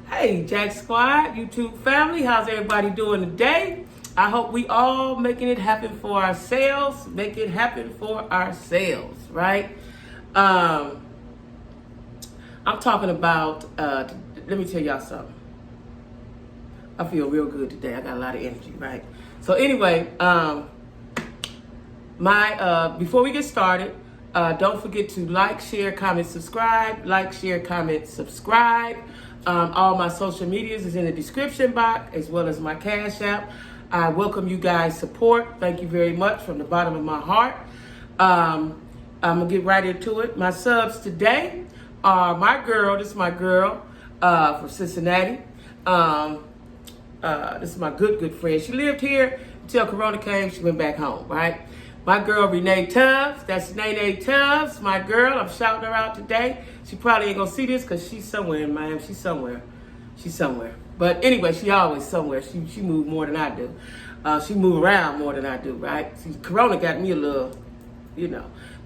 Hey, Jack Squad, YouTube family, how's everybody doing today? I hope we all making it happen for ourselves, make it happen for ourselves, right? I'm talking about, let me tell y'all something. I feel real good today. I got a lot of energy, right? So anyway, before we get started, don't forget to like, share, comment, subscribe. Like, share, comment, subscribe. All my social medias is in the description box, as well as my Cash App. I welcome you guys' support. Thank you very much from the bottom of my heart. I'm going to get right into it. My subs today are my girl. This is my girl from Cincinnati. This is my good friend. She lived here until Corona came. She went back home, right? My girl, Renee Tubbs. That's Nene Tubbs, my girl. I'm shouting her out today. She probably ain't going to see this because she's somewhere in Miami. She's somewhere. But anyway, she always somewhere. She move more than I do. She move around more than I do, right? See, Corona got me a little,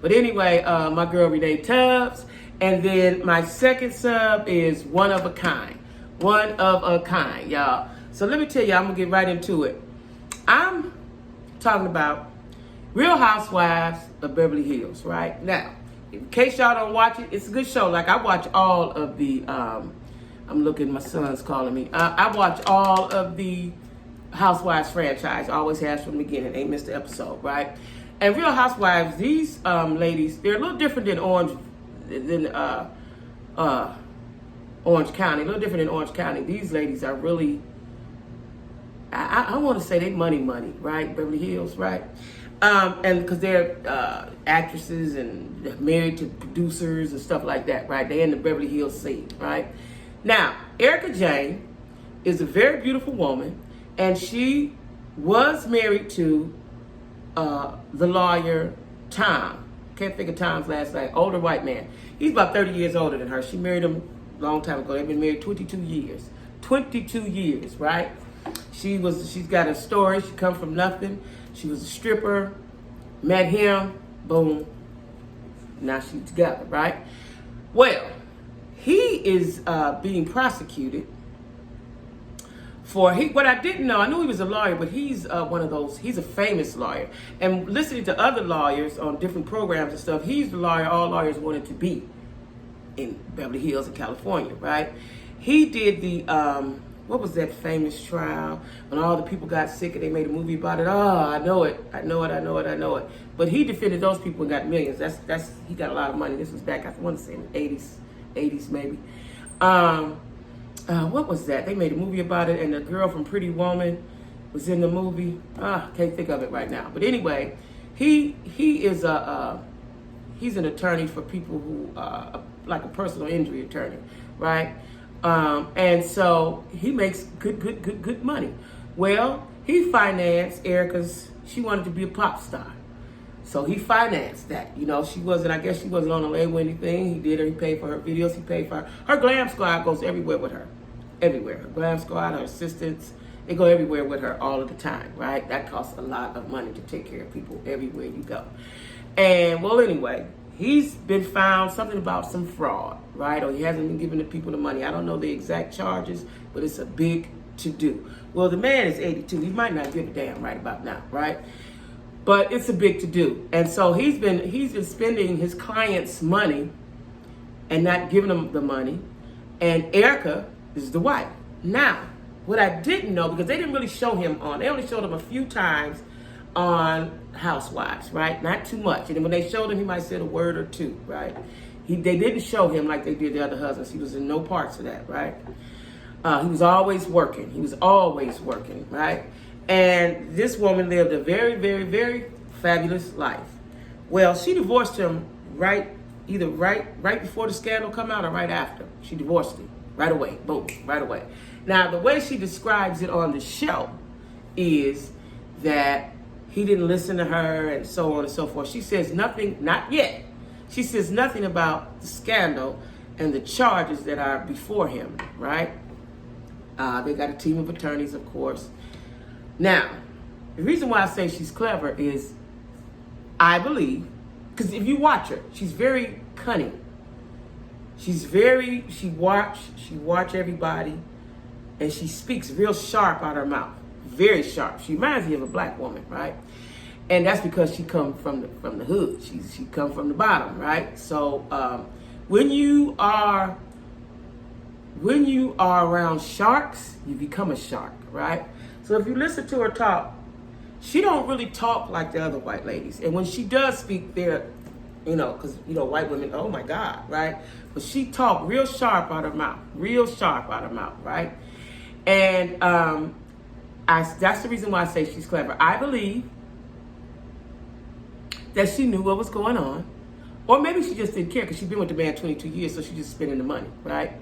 But anyway, my girl, Renee Tubbs. And then my second sub is One of a Kind. One of a Kind, y'all. So let me tell you, I'm going to get right into it. I'm talking about Real Housewives of Beverly Hills, right? Now, in case y'all don't watch it, it's a good show. Like, I watch all of the, I'm looking, my son's calling me. I watch all of the Housewives franchise. Always has from the beginning. Ain't missed the episode, right? And Real Housewives, these ladies, they're a little different than Orange County. A little different than Orange County. These ladies are really, I want to say they money, right? Beverly Hills, right? And because they're actresses and married to producers and stuff like that, right? They're in the Beverly Hills scene, right? Now, Ericka Jayne is a very beautiful woman, and she was married to the lawyer Tom. Can't think of Tom's last name. Older white man. He's about 30 years older than her. She married him a long time ago. They've been married 22 years. 22 years, right? She's got a story. She come from nothing. She was a stripper, met him, boom. Now she's together, right? Well, he is being prosecuted for what I didn't know. I knew he was a lawyer, but he's one of those. He's a famous lawyer. And listening to other lawyers on different programs and stuff, he's the lawyer all lawyers wanted to be in Beverly Hills in California, right? He did the what was that famous trial when all the people got sick and they made a movie about it? Oh, I know it. But he defended those people and got millions. That's he got a lot of money. This was back, I want to say, in the 80s maybe. What was that? They made a movie about it, and the girl from Pretty Woman was in the movie. Can't think of it right now. But anyway, he is he's an attorney for people who like a personal injury attorney, right? And so he makes good money. Well, he financed Ericka's. She wanted to be a pop star, so he financed that. She wasn't. I guess she wasn't on the label or anything. He did her. He paid for her videos. He paid for her glam squad goes everywhere with her, everywhere. Her glam squad, her assistants, they go everywhere with her all of the time, right? That costs a lot of money to take care of people everywhere you go. And well, anyway, he's been found something about some fraud, right? Or he hasn't been giving the people the money. I don't know the exact charges, but it's a big to-do. Well, the man is 82. He might not give a damn right about now, right? But it's a big to-do. And so he's been spending his clients' money and not giving them the money. And Ericka is the wife. Now, what I didn't know, because they didn't really show him they only showed him a few times on Housewives, right? Not too much. And when they showed him, he might say a word or two, right? They didn't show him like they did the other husbands. He was in no parts of that, right? He was always working. Right? And this woman lived a very, very, very fabulous life. Well, she divorced him either right before the scandal come out or right after. She divorced him right away. Boom, right away. Now, the way she describes it on the show is that he didn't listen to her and so on and so forth. She says nothing, not yet. She says nothing about the scandal and the charges that are before him, right? They got a team of attorneys, of course. Now, the reason why I say she's clever is, I believe, because if you watch her, she's very cunning. She watch everybody. and she speaks real sharp out her mouth, very sharp. She reminds me of a black woman, right? And that's because she come from the hood. She come from the bottom, right? So when you are around sharks, you become a shark, right? So if you listen to her talk, she don't really talk like the other white ladies. And when she does speak, they're, because white women, oh my God, right? But she talk real sharp out her mouth, right? And that's the reason why I say she's clever. I believe that she knew what was going on, or maybe she just didn't care because she's been with the man 22 years, so she's just spending the money, right?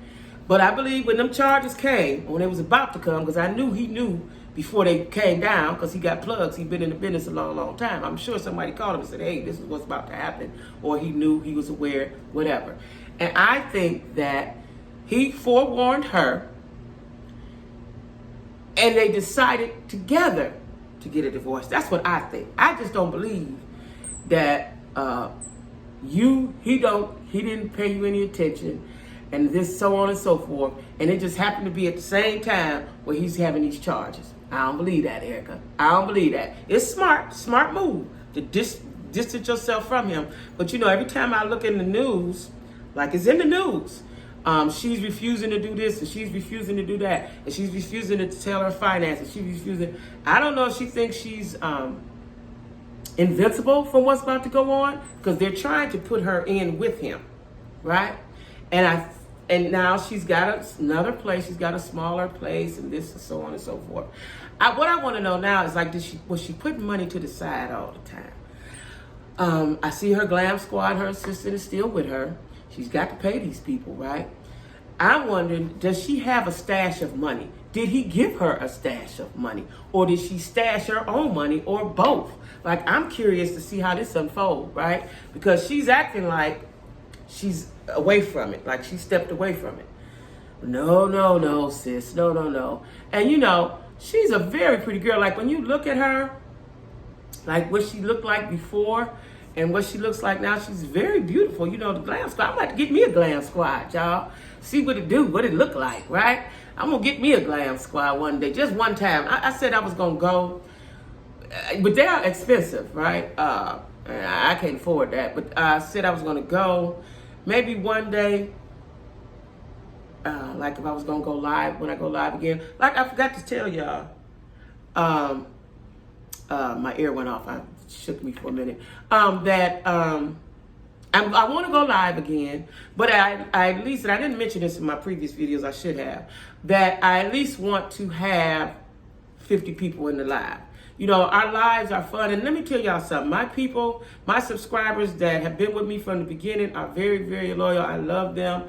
But I believe when them charges came, when they was about to come, because I knew he knew before they came down, because he got plugs, he'd been in the business a long, long time. I'm sure somebody called him and said, hey, this is what's about to happen, or he knew, he was aware, whatever. And I think that he forewarned her, and they decided together to get a divorce. That's what I think. I just don't believe that he didn't pay you any attention, and this so on and so forth, and it just happened to be at the same time where he's having these charges. I don't believe that, Ericka. I don't believe that. It's smart move to distance yourself from him. But every time I look in the news, like it's in the news, she's refusing to do this, and she's refusing to do that, and she's refusing to tell her finances. She's refusing. I don't know if she thinks she's invincible from what's about to go on, because they're trying to put her in with him, right? And now she's got another place. She's got a smaller place, and this and so on and so forth. What I want to know now is, like, was she putting money to the side all the time? I see her glam squad. Her assistant is still with her. She's got to pay these people, right? I'm wondering, does she have a stash of money? Did he give her a stash of money? Or did she stash her own money, or both? Like, I'm curious to see how this unfolds, right? Because she's acting like she's away from it, like she stepped away from it. No, sis, no. And she's a very pretty girl. Like, when you look at her, like what she looked like before and what she looks like now, she's very beautiful. The glam squad, I'm about to get me a glam squad, y'all. See what it do, what it look like, right? I'm gonna get me a glam squad one day, just one time. I said I was gonna go, but they are expensive, right? I can't afford that, but I said I was gonna go maybe one day, like if I was gonna go live, when I go live again. Like, I forgot to tell y'all, my ear went off. I shook me for a minute. I want to go live again, but I at least, and I didn't mention this in my previous videos, I should have, that I at least want to have 50 people in the live. Our lives are fun. And let me tell y'all something. My people, my subscribers that have been with me from the beginning are very, very loyal. I love them.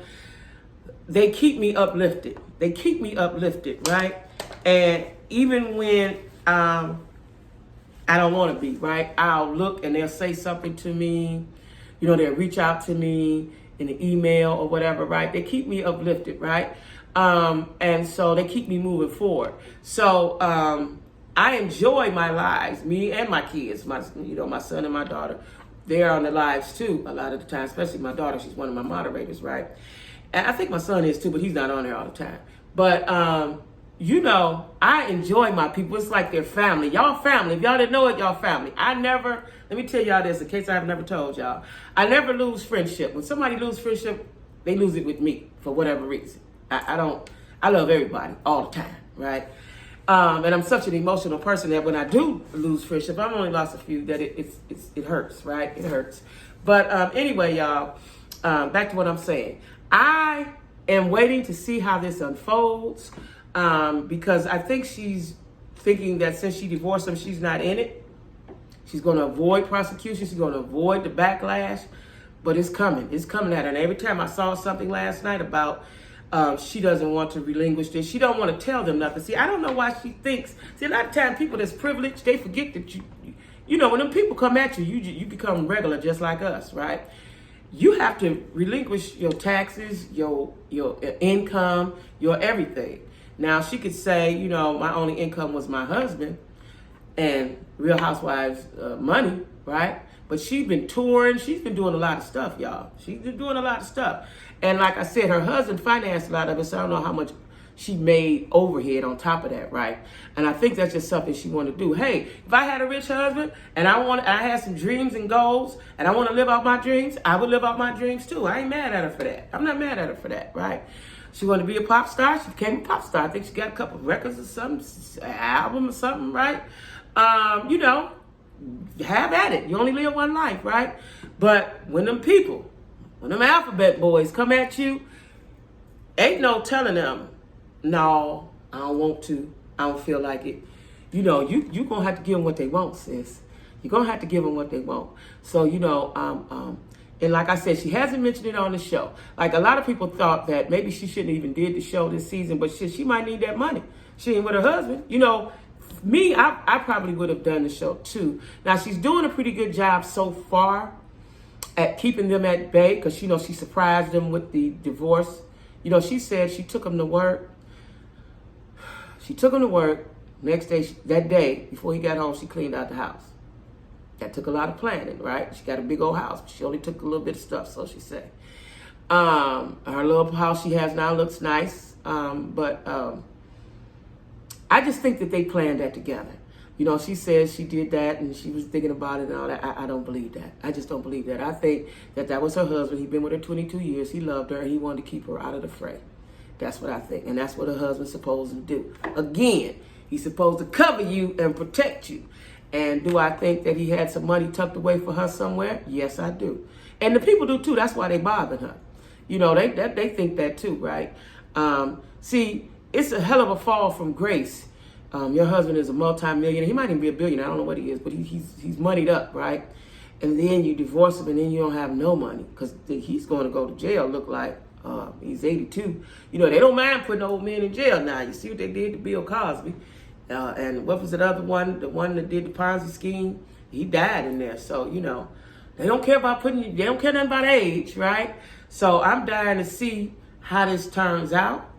They keep me uplifted. Right? And even when I don't want to be, right? I'll look and they'll say something to me. They'll reach out to me in an email or whatever, right? They keep me uplifted, right? And so they keep me moving forward. So I enjoy my lives, me and my kids, my son and my daughter. They're on the lives too a lot of the time, especially my daughter. She's one of my moderators, right? And I think my son is too, but he's not on there all the time. But I enjoy my people. It's like they're family. Y'all family. If y'all didn't know it, y'all family. Let me tell y'all this in case I've never told y'all. I never lose friendship. When somebody lose friendship, they lose it with me for whatever reason. I love everybody all the time, right? And I'm such an emotional person that when I do lose friendship, I've only lost a few, that it hurts, right? It hurts. But anyway, y'all, back to what I'm saying. I am waiting to see how this unfolds, because I think she's thinking that since she divorced him, she's not in it. She's going to avoid prosecution. She's going to avoid the backlash. But it's coming. It's coming at her. And every time I saw something last night about she doesn't want to relinquish this. She don't want to tell them nothing. See, I don't know why she thinks. See, a lot of times people that's privileged, they forget that when them people come at you, you become regular just like us, right? You have to relinquish your taxes, your income, your everything. Now, she could say, my only income was my husband and Real Housewives money, right? But she's been touring. She's been doing a lot of stuff, y'all. She's been doing a lot of stuff. And like I said, her husband financed a lot of it, so I don't know how much she made overhead on top of that, right? And I think that's just something she want to do. Hey, if I had a rich husband and I had some dreams and goals and I want to live out my dreams, I would live out my dreams too. I ain't mad at her for that. I'm not mad at her for that, right? She wanted to be a pop star. She became a pop star. I think she got a couple of records or something, an album or something, right? You know, have at it. You only live one life, right? But when them alphabet boys come at you, ain't no telling them, no, I don't want to. I don't feel like it. You know, you going to have to give them what they want, sis. You're going to have to give them what they want. So, you know, and like I said, she hasn't mentioned it on the show. Like a lot of people thought that maybe she shouldn't even did the show this season, but she might need that money. She ain't with her husband. You know, me, I probably would have done the show too. Now, she's doing a pretty good job so far at keeping them at bay because, you know, she surprised them with the divorce. You know, she said she took him to work. She took him to work. Next day, that day, before he got home, she cleaned out the house. That took a lot of planning, right? She got a big old house. But she only took a little bit of stuff, so she said. Her little house she has now looks nice. But I just think that they planned that together. You know, she says she did that and she was thinking about it and all that. I don't believe that. I just don't believe that. I think that was her husband. He'd been with her 22 years. He loved her and he wanted to keep her out of the fray. That's what I think. And that's what a husband's supposed to do. Again, he's supposed to cover you and protect you. And do I think that he had some money tucked away for her somewhere? Yes, I do. And the people do too. That's why they bothering her. You know, they think that too, right? See, it's a hell of a fall from grace. Your husband is a multi-millionaire. He might even be a billionaire. I don't know what he is, but he's moneyed up, right? And then you divorce him and then you don't have no money because he's going to go to jail, look like. He's 82. You know, they don't mind putting old men in jail now. You see what they did to Bill Cosby. And what was that other one? The one that did the Ponzi scheme? He died in there. So, you know, they don't care about they don't care nothing about age, right? So I'm dying to see how this turns out.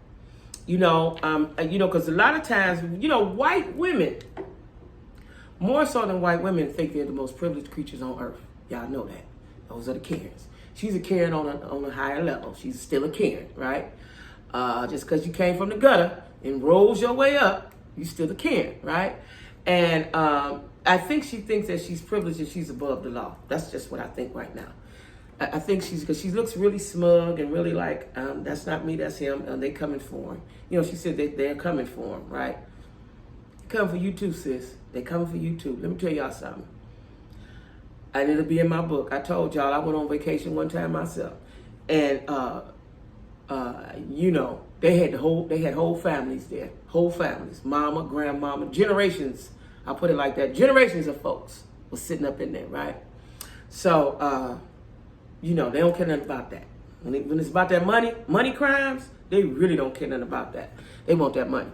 You know, because a lot of times, you know, white women, more so than white women, think they're the most privileged creatures on earth. Y'all know that. Those are the Karens. She's a Karen on a higher level. She's still a Karen, right? Just because you came from the gutter and rose your way up, you still a Karen, right? And I think she thinks that she's privileged and she's above the law. That's just what I think right now. I think because she looks really smug and really like, that's not me, that's him, and they coming for him. You know, she said they're coming for him, right? They coming for you too, sis. They coming for you too. Let me tell y'all something. And it'll be in my book. I told y'all I went on vacation one time myself. And, you know, they had whole families there. Whole families. Mama, grandmama, generations. I'll put it like that. Generations of folks was sitting up in there, right? So, you know, they don't care nothing about that. When it's about that money crimes, they really don't care nothing about that. They want that money.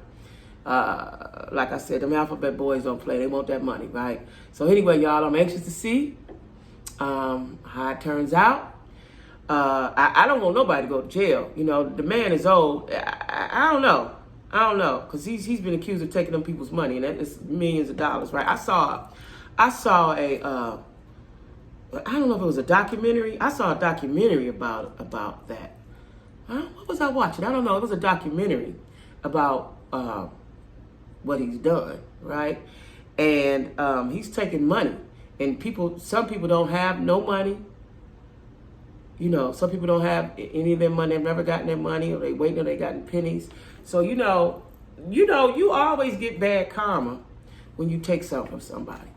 Like I said, them alphabet boys don't play. They want that money, right? So anyway, y'all, I'm anxious to see how it turns out. I don't want nobody to go to jail. You know, the man is old. I don't know. Because he's been accused of taking them people's money, and that is millions of dollars, right? I saw a I don't know if it was a documentary. I saw a documentary about that. What was I watching? I don't know. It was a documentary about what he's done, right? And he's taking money. And some people don't have no money. You know, some people don't have any of their money. They've never gotten their money, or they wait till they gotten pennies. So, you always get bad karma when you take something from somebody.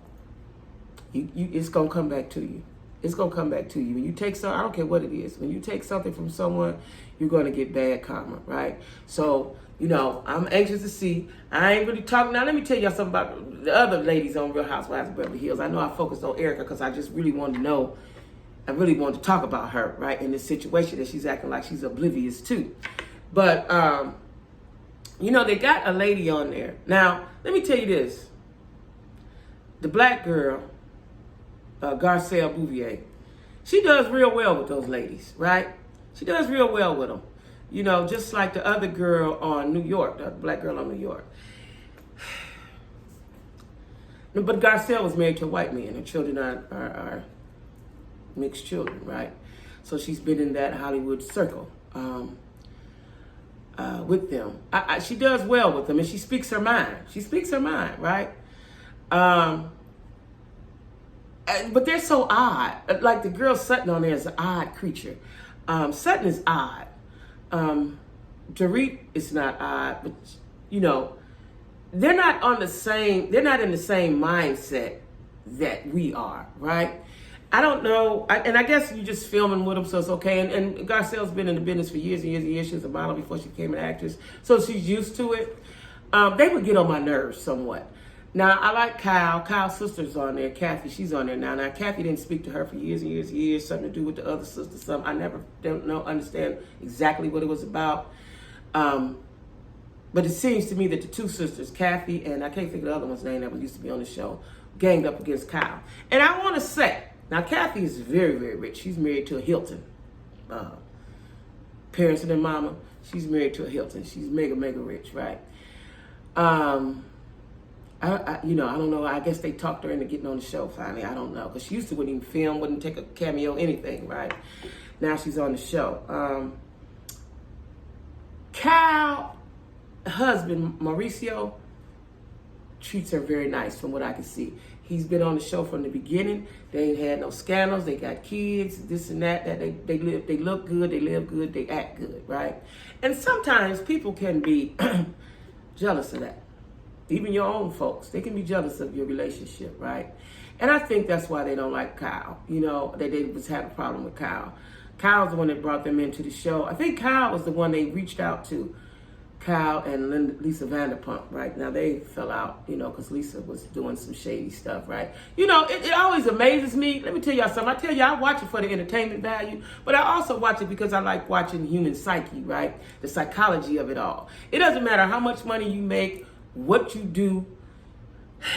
It's going to come back to you. It's going to come back to you. When you take something, I don't care what it is. When you take something from someone, you're going to get bad karma, right? So, you know, I'm anxious to see. I ain't really talking. Now, let me tell y'all something about the other ladies on Real Housewives of Beverly Hills. I know I focused on Ericka because I just really wanted to know. I really wanted to talk about her, right, in this situation that she's acting like she's oblivious to. But, you know, they got a lady on there. Now, let me tell you this. The black girl, Garcelle Bouvier, she does real well with those ladies, right? She does real well with them. You know, just like the other girl on New York, the black girl on New York. But Garcelle was married to a white man. Her children are mixed children, right? So she's been in that Hollywood circle. with them. She does well with them, and she speaks her mind. She speaks her mind, right? But they're so odd. Like the girl Sutton on there is an odd creature. Sutton is odd. Dorit is not odd, but you know, they're not on the same. They're not in the same mindset that we are, right? I don't know, and I guess you're just filming with them, so it's okay. And Garcelle's been in the business for years and years and years. She was a model before she became an actress, so she's used to it. They would get on my nerves somewhat. Now, I like Kyle. Kyle's sister's on there. Kathy, she's on there now. Now, Kathy didn't speak to her for years and years and years. Something to do with the other sister. Something I never understand exactly what it was about. But it seems to me that the two sisters, Kathy and I can't think of the other one's name that used to be on the show, ganged up against Kyle. And I want to say, now Kathy is very, very rich. She's married to a Hilton. Parents and their mama, she's married to a Hilton. She's mega, mega rich, right? I don't know. I guess they talked her into getting on the show finally. I don't know. Because she used to wouldn't even film, wouldn't take a cameo, anything, right? Now she's on the show. Kyle's husband, Mauricio, treats her very nice from what I can see. He's been on the show from the beginning. They ain't had no scandals. They got kids, this and that. They look good, they live good, they act good, right? And sometimes people can be jealous of that. Even your own folks, they can be jealous of your relationship, right? And I think that's why they don't like Kyle. You know, they was having a problem with Kyle. Kyle's the one that brought them into the show. I think Kyle was the one they reached out to. Kyle and Lisa Vanderpump, right? Now they fell out, you know, because Lisa was doing some shady stuff, right? You know, it always amazes me. Let me tell y'all something. I tell you, I watch it for the entertainment value, but I also watch it because I like watching human psyche, right? The psychology of it all. It doesn't matter how much money you make, what you do.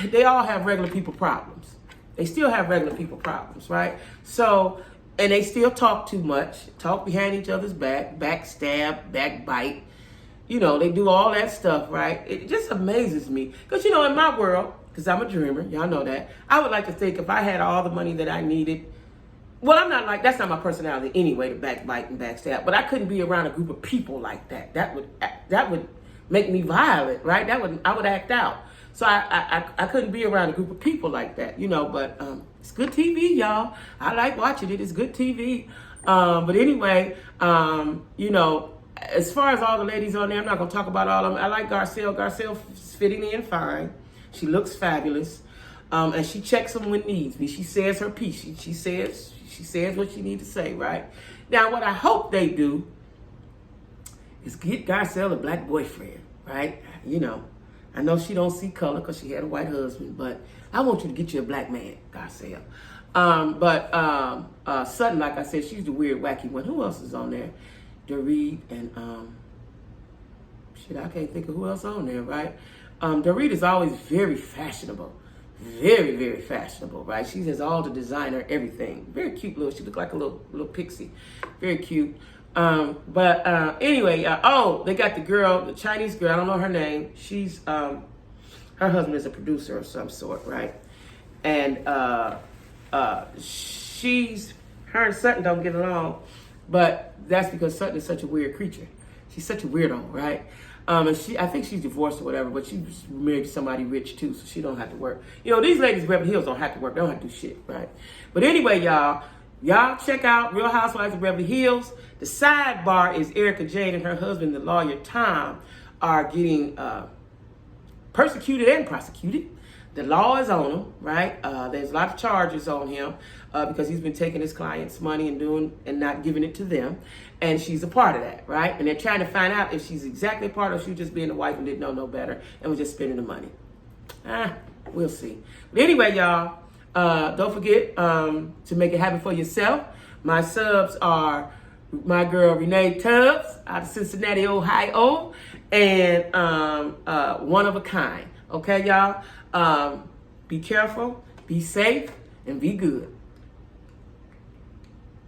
They all have regular people problems. They still have regular people problems, right? So, and they still talk too much, talk behind each other's back, backstab, backbite. You know, they do all that stuff, right? It just amazes me. Because, you know, in my world, because I'm a dreamer, y'all know that, I would like to think if I had all the money that I needed, well, I'm not like, that's not my personality anyway, to backbite and backstab, but I couldn't be around a group of people like that. That would make me violent, right? I would act out. So I couldn't be around a group of people like that, you know, but it's good TV, y'all. I like watching it. It's good TV. But anyway, you know, as far as all the ladies on there, I'm not going to talk about all of them. I like Garcelle. Garcelle's fitting in fine. She looks fabulous. And she checks them when needs be. She says her piece. She says what she needs to say, right? Now, what I hope they do is get Garcelle a black boyfriend, right? You know, I know she don't see color because she had a white husband, but I want you to get you a black man, Garcelle. Sutton, like I said, she's the weird, wacky one. Who else is on there? Dorit and I can't think of who else on there, right? Dorit is always very fashionable, very, very fashionable, right? She has all the designer, everything. Very cute little. She looked like a little pixie, very cute. Anyway, they got the girl, the Chinese girl. I don't know her name. She's her husband is a producer of some sort, right? And her and Sutton don't get along. But that's because Sutton is such a weird creature. She's such a weirdo, right? And I think she's divorced or whatever, but she's married to somebody rich too, so she don't have to work. You know, these ladies in Beverly Hills don't have to work. They don't have to do shit, right? But anyway, y'all check out Real Housewives of Beverly Hills. The sidebar is Ericka, Jayne, and her husband, the lawyer Tom, are getting persecuted and prosecuted. The law is on him, right? There's a lot of charges on him because he's been taking his clients' money and not giving it to them. And she's a part of that, right? And they're trying to find out if she's exactly a part or if she was just being a wife and didn't know no better and was just spending the money. We'll see. But anyway, y'all, don't forget to make it happen for yourself. My subs are my girl Renee Tubbs out of Cincinnati, Ohio, and One of a Kind. Okay, y'all? Be careful, be safe, and be good.